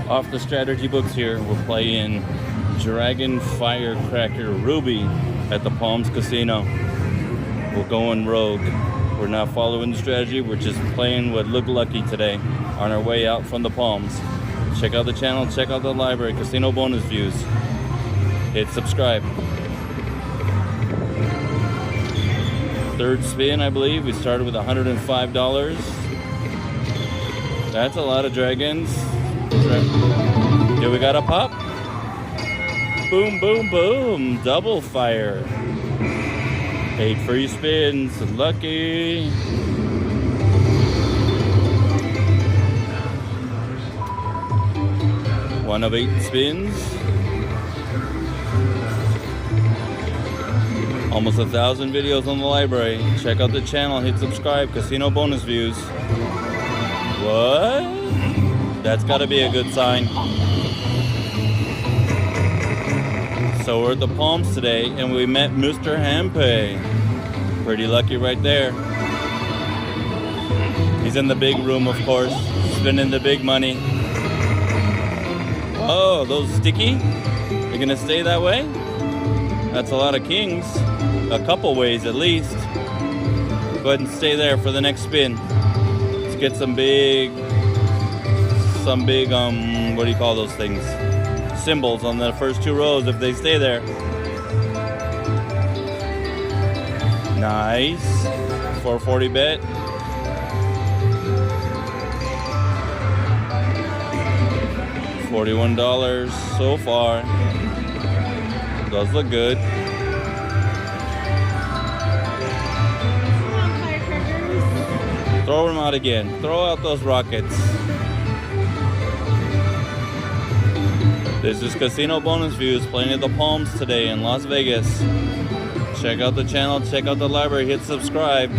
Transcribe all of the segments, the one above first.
Off the strategy books here, we're playing Dragon Firecracker Ruby at the Palms Casino. We're going rogue. We're not following the strategy, we're just playing what looked lucky today on our way out from the Palms. Check out the channel, check out the library, CasinoBonusViews. Hit subscribe. Third spin, I believe. We started with $105. That's a lot of dragons. Here we got a pop. Boom, boom, boom. Double fire. 8 free spins. Lucky. One of 8 spins. Almost 1,000 videos on the library. Check out the channel. Hit subscribe. CasinoBonusViews. What? That's got to be a good sign. So we're at the Palms today, and we met Mr. Handpay. Pretty lucky right there. He's in the big room, of course, spending the big money. Oh, those sticky? They're gonna stay that way? That's a lot of kings. A couple ways at least. Go ahead and stay there for the next spin. Let's get some big, what do you call those things? Symbols on the first 2 rows if they stay there. Nice. 440 bet. $41 so far. Does look good. Throw them out again. Throw out those rockets. This is CasinoBonusViews playing at the Palms today in Las Vegas. Check out the channel, check out the library, hit subscribe.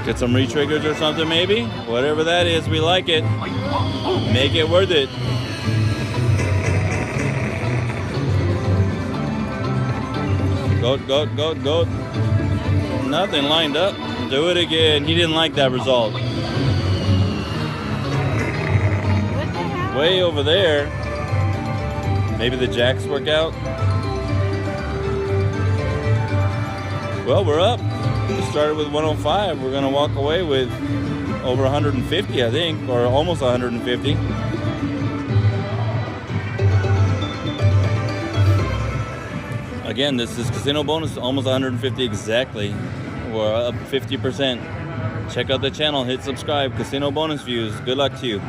Get some re-triggers or something maybe? Whatever that is, we like it. Make it worth it. Goat, goat, goat, goat. Nothing lined up. Do it again. He didn't like that result. Way over there. Maybe the jacks work out. Well, we're up. We started with 105. We're going to walk away with over 150, I think, or almost 150. Again, this is Casino Bonus, almost 150 exactly. We're up 50%. Check out the channel, hit subscribe, CasinoBonusViews. Good luck to you.